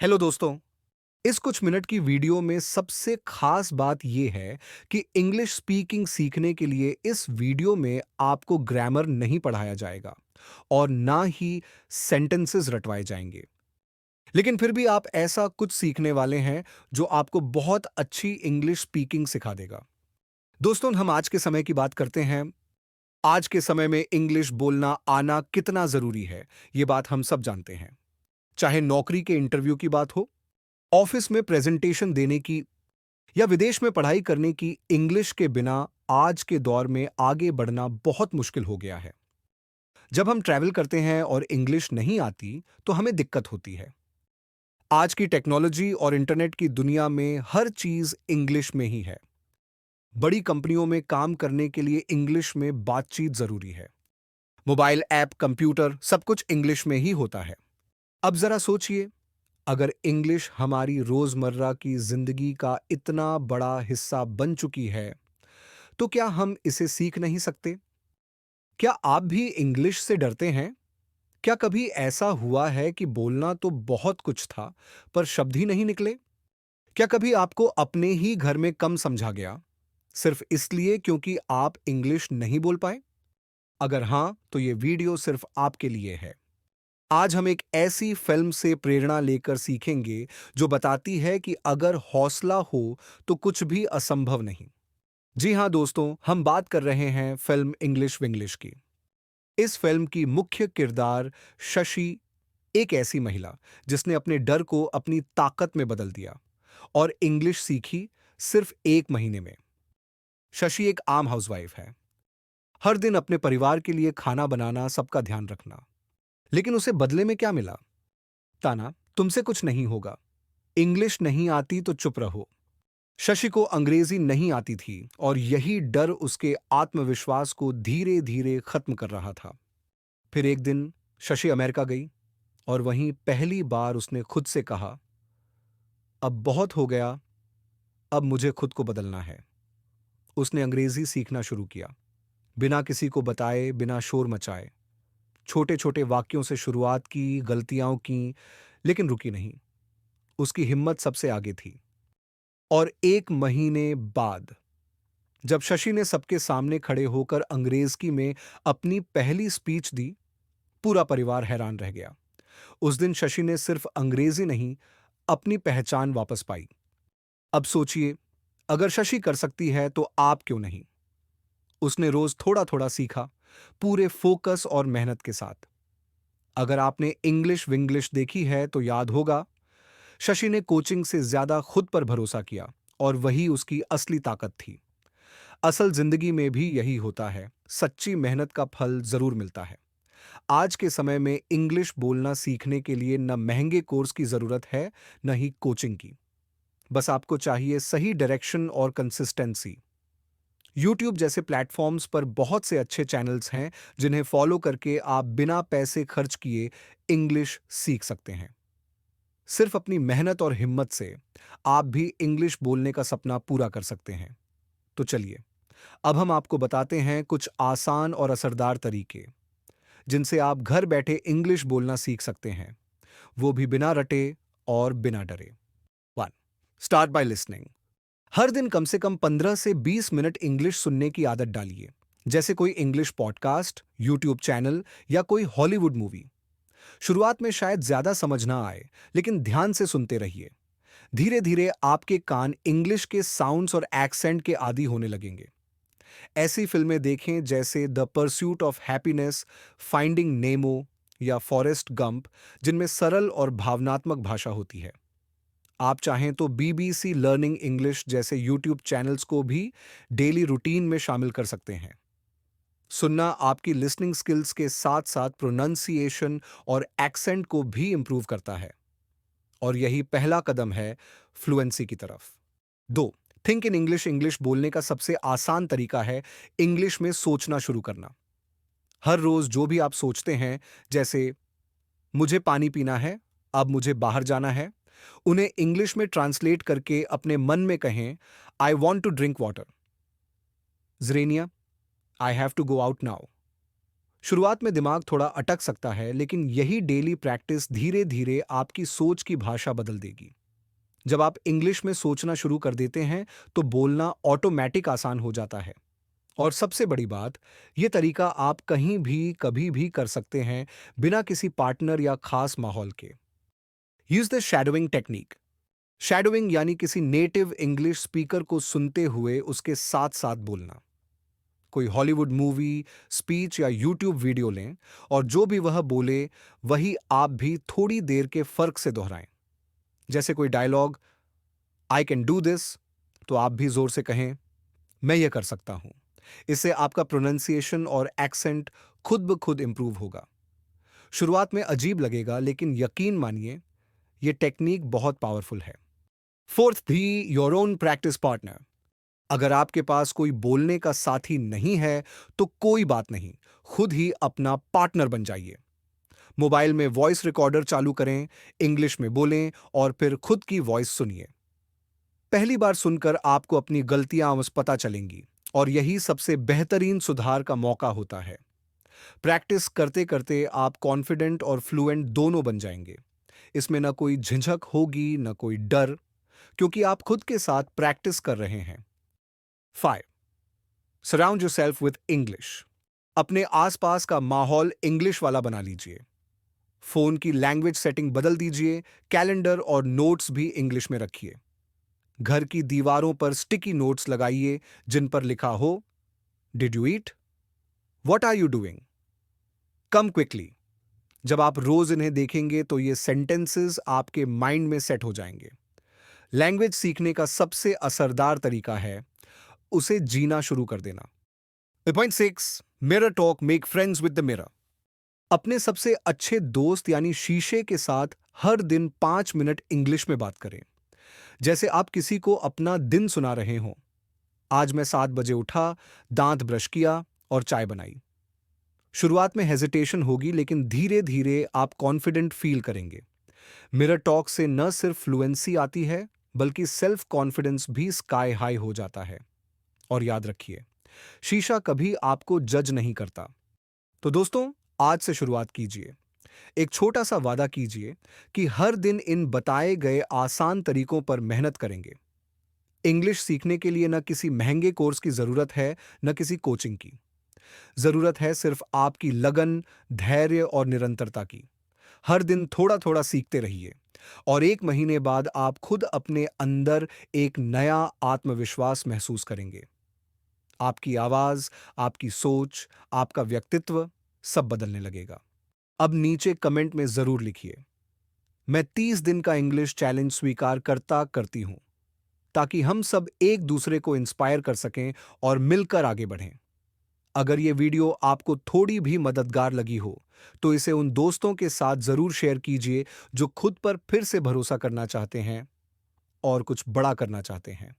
Hello दोस्तों। इस कुछ मिनट की वीडियो में सबसे खास बात यह है कि इंग्लिश स्पीकिंग सीखने के लिए इस वीडियो में आपको ग्रामर नहीं पढ़ाया जाएगा और ना ही सेंटेंसेस रटवाए जाएंगे। लेकिन फिर भी आप ऐसा कुछ सीखने वाले हैं जो आपको बहुत अच्छी इंग्लिश स्पीकिंग सिखा देगा। दोस्तों, हम आज के समय की बात करते हैं। आज के समय में इंग्लिश बोलना आना कितना जरूरी है, ये बात हम सब जानते हैं। चाहे नौकरी के इंटरव्यू की बात हो, ऑफिस में प्रेजेंटेशन देने की या विदेश में पढ़ाई करने की, इंग्लिश के बिना आज के दौर में आगे बढ़ना बहुत मुश्किल हो गया है। जब हम ट्रैवल करते हैं और इंग्लिश नहीं आती तो हमें दिक्कत होती है। आज की टेक्नोलॉजी और इंटरनेट की दुनिया में हर चीज इंग्लिश में ही है। बड़ी कंपनियों में काम करने के लिए इंग्लिश में बातचीत जरूरी है। मोबाइल ऐप, कंप्यूटर, सब कुछ इंग्लिश में ही होता है। अब जरा सोचिए, अगर इंग्लिश हमारी रोजमर्रा की जिंदगी का इतना बड़ा हिस्सा बन चुकी है, तो क्या हम इसे सीख नहीं सकते? क्या आप भी इंग्लिश से डरते हैं? क्या कभी ऐसा हुआ है कि बोलना तो बहुत कुछ था, पर शब्द ही नहीं निकले? क्या कभी आपको अपने ही घर में कम समझा गया, सिर्फ इसलिए क्योंकि आप इंग्लिश नहीं बोल पाए? अगर हाँ, तो ये वीडियो सिर्फ आपके लिए है। आज हम एक ऐसी फिल्म से प्रेरणा लेकर सीखेंगे जो बताती है कि अगर हौसला हो तो कुछ भी असंभव नहीं। जी हाँ दोस्तों, हम बात कर रहे हैं फिल्म इंग्लिश विंग्लिश की। इस फिल्म की मुख्य किरदार शशि, एक ऐसी महिला जिसने अपने डर को अपनी ताकत में बदल दिया और इंग्लिश सीखी सिर्फ 1 महीने में। शशि एक आम हाउसवाइफ है, हर दिन अपने परिवार के लिए खाना बनाना, सबका ध्यान रखना। लेकिन उसे बदले में क्या मिला? ताना, तुमसे कुछ नहीं होगा, इंग्लिश नहीं आती तो चुप रहो। शशि को अंग्रेजी नहीं आती थी और यही डर उसके आत्मविश्वास को धीरे धीरे खत्म कर रहा था। फिर एक दिन शशि अमेरिका गई और वहीं पहली बार उसने खुद से कहा, अब बहुत हो गया, अब मुझे खुद को बदलना है। उसने अंग्रेजी सीखना शुरू किया, बिना किसी को बताए, बिना शोर मचाए। छोटे छोटे वाक्यों से शुरुआत की, गलतियां की, लेकिन रुकी नहीं। उसकी हिम्मत सबसे आगे थी। और 1 महीने बाद जब शशि ने सबके सामने खड़े होकर अंग्रेजी में अपनी पहली स्पीच दी, पूरा परिवार हैरान रह गया। उस दिन शशि ने सिर्फ अंग्रेजी नहीं, अपनी पहचान वापस पाई। अब सोचिए, अगर शशि कर सकती है तो आप क्यों नहीं? उसने रोज थोड़ा थोड़ा सीखा, पूरे फोकस और मेहनत के साथ। अगर आपने इंग्लिश विंग्लिश देखी है तो याद होगा, शशि ने कोचिंग से ज्यादा खुद पर भरोसा किया और वही उसकी असली ताकत थी। असल जिंदगी में भी यही होता है, सच्ची मेहनत का फल जरूर मिलता है। आज के समय में इंग्लिश बोलना सीखने के लिए न महंगे कोर्स की जरूरत है, न ही कोचिंग की। बस आपको चाहिए सही डायरेक्शन और कंसिस्टेंसी। यूट्यूब जैसे प्लेटफॉर्म्स पर बहुत से अच्छे चैनल्स हैं जिन्हें फॉलो करके आप बिना पैसे खर्च किए इंग्लिश सीख सकते हैं। सिर्फ अपनी मेहनत और हिम्मत से आप भी इंग्लिश बोलने का सपना पूरा कर सकते हैं। तो चलिए, अब हम आपको बताते हैं कुछ आसान और असरदार तरीके जिनसे आप घर बैठे इंग्लिश बोलना सीख सकते हैं, वो भी बिना रटे और बिना डरे। 1. Start by listening. हर दिन कम से कम 15 से 20 मिनट इंग्लिश सुनने की आदत डालिए, जैसे कोई इंग्लिश पॉडकास्ट, यूट्यूब चैनल या कोई हॉलीवुड मूवी। शुरुआत में शायद ज्यादा समझ ना आए, लेकिन ध्यान से सुनते रहिए। धीरे धीरे आपके कान इंग्लिश के साउंड्स और एक्सेंट के आदी होने लगेंगे। ऐसी फिल्में देखें जैसे the pursuit of happiness, finding Nemo या फॉरेस्ट गंप, जिनमें सरल और भावनात्मक भाषा होती है। आप चाहें तो बीबीसी लर्निंग इंग्लिश जैसे यूट्यूब चैनल्स को भी डेली रूटीन में शामिल कर सकते हैं। सुनना आपकी लिसनिंग स्किल्स के साथ साथ प्रोनंसिएशन और एक्सेंट को भी इंप्रूव करता है, और यही पहला कदम है फ्लुएंसी की तरफ। 2. Think in English. इंग्लिश बोलने का सबसे आसान तरीका है इंग्लिश में सोचना शुरू करना। हर रोज जो भी आप सोचते हैं, जैसे मुझे पानी पीना है, अब मुझे बाहर जाना है, उन्हें इंग्लिश में ट्रांसलेट करके अपने मन में कहें, I want to drink water. जरेनिया, I have to go out now. शुरुआत में दिमाग थोड़ा अटक सकता है, लेकिन यही डेली प्रैक्टिस धीरे धीरे आपकी सोच की भाषा बदल देगी। जब आप इंग्लिश में सोचना शुरू कर देते हैं, तो बोलना ऑटोमैटिक आसान हो जाता है। और सबसे बड़ी बात, ये तरीका आप कहीं भी, कभी भी कर सकते हैं, बिना किसी पार्टनर या खास माहौल के। Use the shadowing technique. Shadowing यानी किसी नेटिव इंग्लिश स्पीकर को सुनते हुए उसके साथ साथ बोलना। कोई हॉलीवुड मूवी, स्पीच या यूट्यूब वीडियो लें और जो भी वह बोले, वही आप भी थोड़ी देर के फर्क से दोहराएं। जैसे कोई dialogue, I can do this, तो आप भी जोर से कहें, मैं ये कर सकता हूं। इससे आपका प्रोनाउंसिएशन और एक्सेंट खुद ब खुद इंप्रूव होगा। शुरुआत में अजीब लगेगा, लेकिन यकीन मानिए, ये टेक्निक बहुत पावरफुल है। फोर्थ, भी योर ओन प्रैक्टिस पार्टनर। अगर आपके पास कोई बोलने का साथी नहीं है, तो कोई बात नहीं, खुद ही अपना पार्टनर बन जाइए। मोबाइल में वॉइस रिकॉर्डर चालू करें, इंग्लिश में बोलें और फिर खुद की वॉइस सुनिए। पहली बार सुनकर आपको अपनी गलतियां पता चलेंगी, और यही सबसे बेहतरीन सुधार का मौका होता है। प्रैक्टिस करते करते आप कॉन्फिडेंट और फ्लुएंट दोनों बन जाएंगे। इसमें ना कोई झिझक होगी, ना कोई डर, क्योंकि आप खुद के साथ प्रैक्टिस कर रहे हैं। 5. Surround yourself with English. अपने आसपास का माहौल इंग्लिश वाला बना लीजिए। फोन की लैंग्वेज सेटिंग बदल दीजिए, कैलेंडर और नोट्स भी इंग्लिश में रखिए। घर की दीवारों पर स्टिकी नोट्स लगाइए, जिन पर लिखा हो, did you eat, what are you doing, come quickly. जब आप रोज इन्हें देखेंगे, तो ये सेंटेंसेस आपके माइंड में सेट हो जाएंगे। लैंग्वेज सीखने का सबसे असरदार तरीका है उसे जीना शुरू कर देना। 6. Mirror talk, make friends with the mirror. अपने सबसे अच्छे दोस्त यानी शीशे के साथ हर दिन 5 मिनट इंग्लिश में बात करें, जैसे आप किसी को अपना दिन सुना रहे हों। आज मैं 7 बजे उठा, दांत ब्रश किया और चाय बनाई। शुरुआत में हेजिटेशन होगी, लेकिन धीरे धीरे आप कॉन्फिडेंट फील करेंगे। मिरर टॉक से न सिर्फ फ्लुएंसी आती है, बल्कि सेल्फ कॉन्फिडेंस भी स्काई हाई हो जाता है। और याद रखिए, शीशा कभी आपको जज नहीं करता। तो दोस्तों, आज से शुरुआत कीजिए। एक छोटा सा वादा कीजिए कि हर दिन इन बताए गए आसान तरीकों पर मेहनत करेंगे। इंग्लिश सीखने के लिए न किसी महंगे कोर्स की जरूरत है, न किसी कोचिंग की। जरूरत है सिर्फ आपकी लगन, धैर्य और निरंतरता की। हर दिन थोड़ा थोड़ा सीखते रहिए, और 1 महीने बाद आप खुद अपने अंदर एक नया आत्मविश्वास महसूस करेंगे। आपकी आवाज, आपकी सोच, आपका व्यक्तित्व सब बदलने लगेगा। अब नीचे कमेंट में जरूर लिखिए, मैं 30 दिन का इंग्लिश चैलेंज स्वीकार करता करती हूं, ताकि हम सब एक दूसरे को इंस्पायर कर सकें और मिलकर आगे बढ़ें। अगर ये वीडियो आपको थोड़ी भी मददगार लगी हो, तो इसे उन दोस्तों के साथ जरूर शेयर कीजिए जो खुद पर फिर से भरोसा करना चाहते हैं और कुछ बड़ा करना चाहते हैं।